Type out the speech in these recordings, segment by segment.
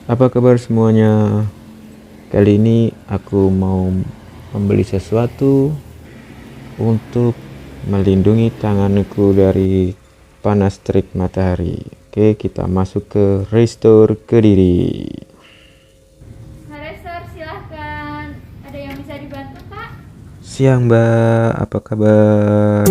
Apa kabar semuanya? Kali ini aku mau membeli sesuatu untuk melindungi tanganku dari panas terik matahari. Oke, kita masuk ke Restore Kediri. Sir, silahkan. Ada yang bisa dibantu, Pak? Siang Mbak, apa kabar?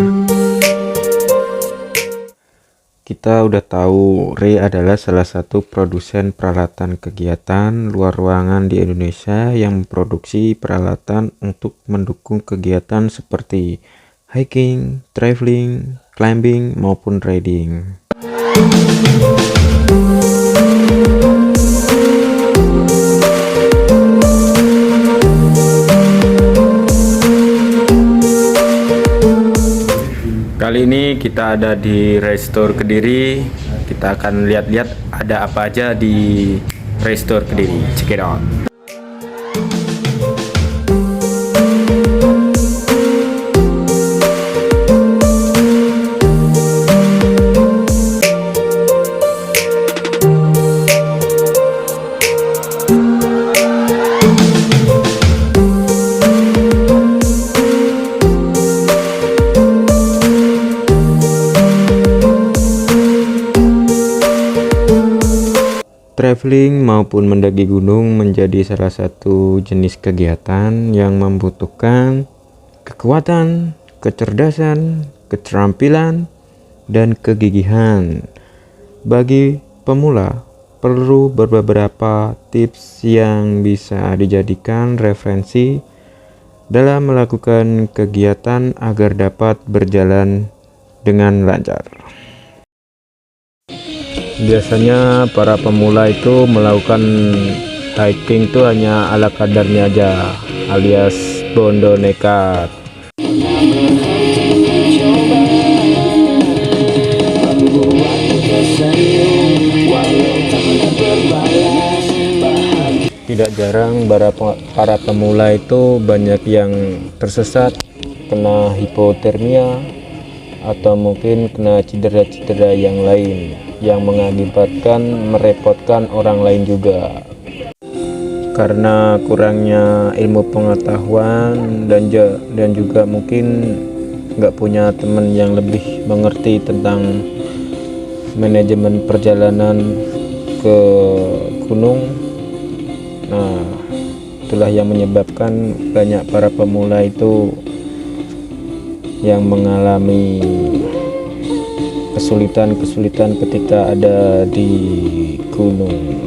Kita udah tahu Ray adalah salah satu produsen peralatan kegiatan luar ruangan di Indonesia yang memproduksi peralatan untuk mendukung kegiatan seperti hiking, traveling, climbing, maupun riding. Kali ini kita ada di Restore Kediri. Kita akan lihat-lihat ada apa aja di Restore Kediri. Check it out. Traveling maupun mendaki gunung menjadi salah satu jenis kegiatan yang membutuhkan kekuatan, kecerdasan, keterampilan, dan kegigihan. Bagi pemula, perlu beberapa tips yang bisa dijadikan referensi dalam melakukan kegiatan agar dapat berjalan dengan lancar. Biasanya para pemula itu melakukan hiking itu hanya ala kadarnya aja, alias bondo nekat. Tidak jarang para pemula itu banyak yang tersesat, kena hipotermia, atau mungkin kena cedera-cedera yang lain yang mengakibatkan merepotkan orang lain juga karena kurangnya ilmu pengetahuan dan juga mungkin nggak punya teman yang lebih mengerti tentang manajemen perjalanan ke gunung. Nah, itulah yang menyebabkan banyak para pemula itu yang mengalami kesulitan ketika ada di gunung.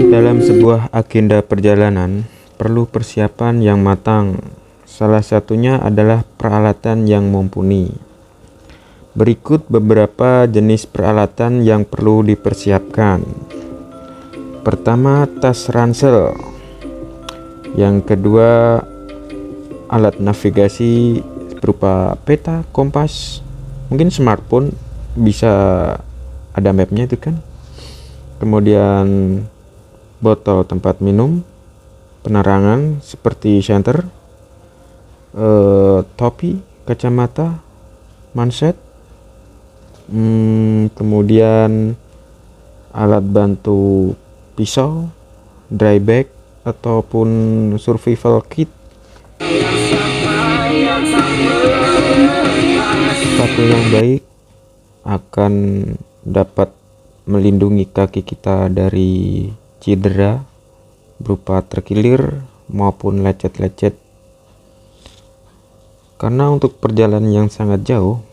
Dalam sebuah agenda perjalanan perlu persiapan yang matang. Salah satunya adalah peralatan yang mumpuni. Berikut beberapa jenis peralatan yang perlu dipersiapkan. Pertama, tas ransel. Yang kedua, alat navigasi berupa peta, kompas, mungkin smartphone bisa ada mapnya itu kan. Kemudian botol tempat minum, penerangan seperti senter, topi, kacamata, manset, kemudian alat bantu pisau, dry bag, ataupun survival kit. Sepatu yang baik akan dapat melindungi kaki kita dari cedera berupa terkilir maupun lecet-lecet. Karena untuk perjalanan yang sangat jauh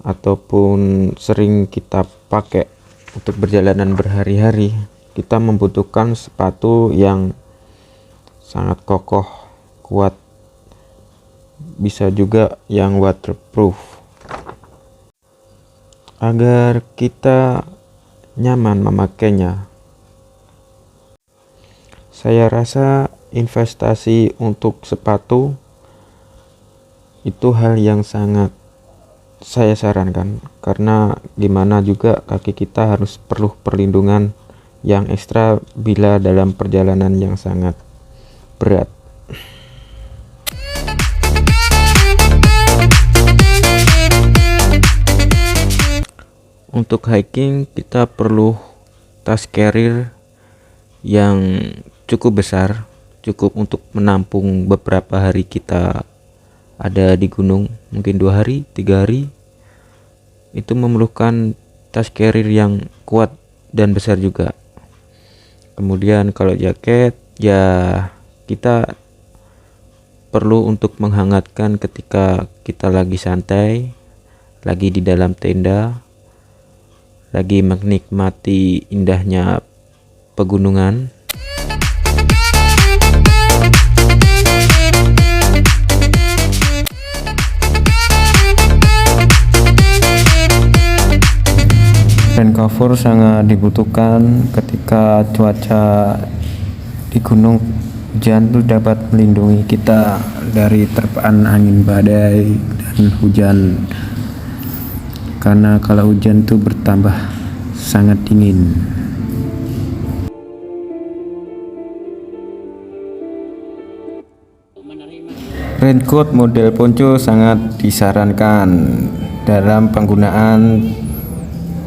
ataupun sering kita pakai untuk perjalanan berhari-hari, kita membutuhkan sepatu yang sangat kokoh, kuat, bisa juga yang waterproof agar kita nyaman memakainya. Saya rasa investasi untuk sepatu itu hal yang sangat saya sarankan, karena gimana juga kaki kita harus perlu perlindungan yang ekstra bila dalam perjalanan yang sangat berat. Untuk hiking kita perlu tas carrier yang cukup besar, cukup untuk menampung beberapa hari kita ada di gunung, mungkin 2 hari 3 hari. Itu memerlukan tas carrier yang kuat dan besar juga. Kemudian kalau jaket ya kita perlu untuk menghangatkan ketika kita lagi santai, lagi di dalam tenda, lagi menikmati indahnya pegunungan. Rain cover sangat dibutuhkan ketika cuaca di gunung hujan, itu dapat melindungi kita dari terpaan angin badai dan hujan, karena kalau hujan itu bertambah sangat dingin. Raincoat model ponco sangat disarankan dalam penggunaan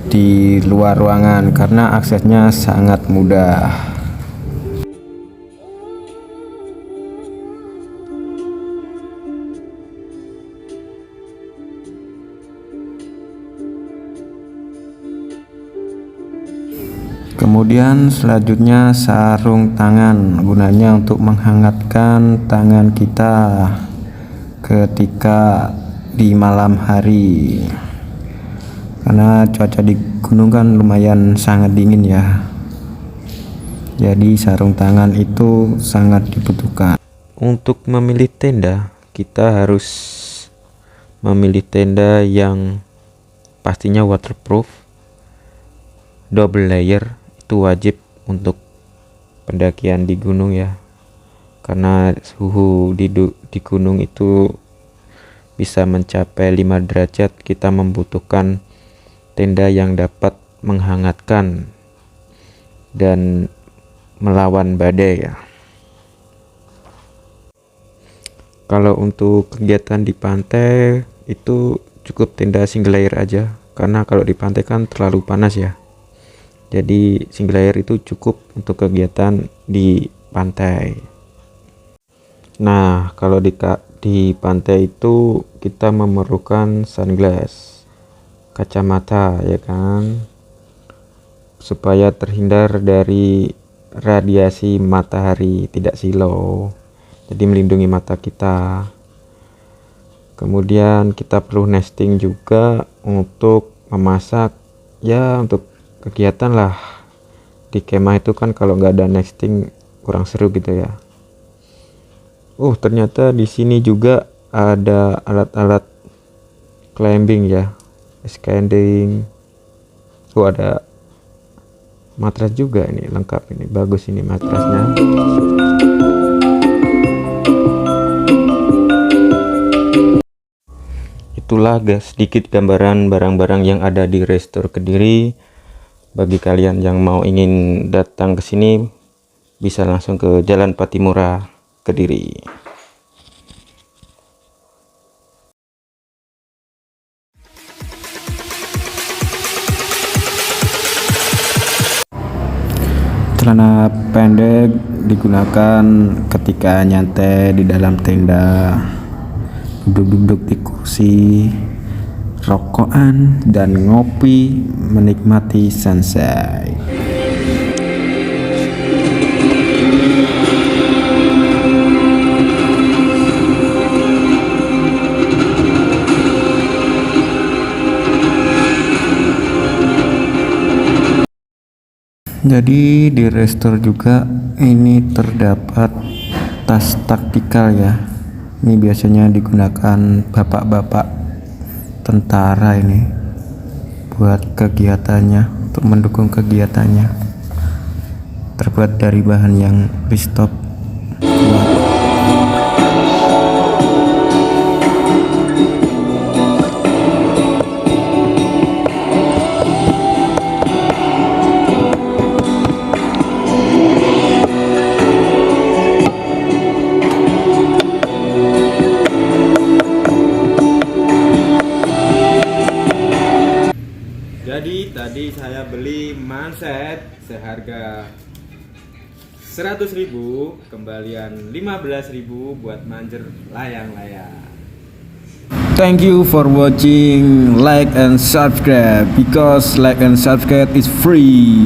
di luar ruangan karena aksesnya sangat mudah. Kemudian selanjutnya sarung tangan, gunanya untuk menghangatkan tangan kita ketika di malam hari, karena cuaca di gunung kan lumayan sangat dingin ya. Jadi sarung tangan itu sangat dibutuhkan. Untuk memilih tenda, kita harus memilih tenda yang pastinya waterproof, double layer. Itu wajib untuk pendakian di gunung ya, karena suhu di gunung itu bisa mencapai 5 derajat. Kita membutuhkan tenda yang dapat menghangatkan dan melawan badai ya. Kalau untuk kegiatan di pantai itu cukup tenda single layer aja, karena kalau di pantai kan terlalu panas ya. Jadi single layer itu cukup untuk kegiatan di pantai. Nah, kalau di pantai itu kita memerlukan sunglass, kacamata ya kan, supaya terhindar dari radiasi matahari, tidak silau, jadi melindungi mata kita. Kemudian kita perlu nesting juga untuk memasak ya, untuk kegiatan lah di kemah itu kan kalau nggak ada nesting kurang seru gitu ya. Ternyata di sini juga ada alat-alat climbing ya, scaling. Ada matras juga, ini lengkap, ini bagus ini matrasnya. Itulah guys sedikit gambaran barang-barang yang ada di Restore Kediri. Bagi kalian yang mau ingin datang ke sini bisa langsung ke Jalan Patimura Kediri. Celana pendek digunakan ketika nyantai di dalam tenda, duduk-duduk di kursi, rokokan dan ngopi menikmati sunset. Jadi di Restore juga ini terdapat tas taktikal ya. Ini biasanya digunakan bapak-bapak tentara ini buat kegiatannya, untuk mendukung kegiatannya. Terbuat dari bahan yang restop kuat. Jadi tadi saya beli manset seharga 100.000, kembalian 15.000 buat manjer layang-layang. Thank you for watching. Like and subscribe because like and subscribe is free.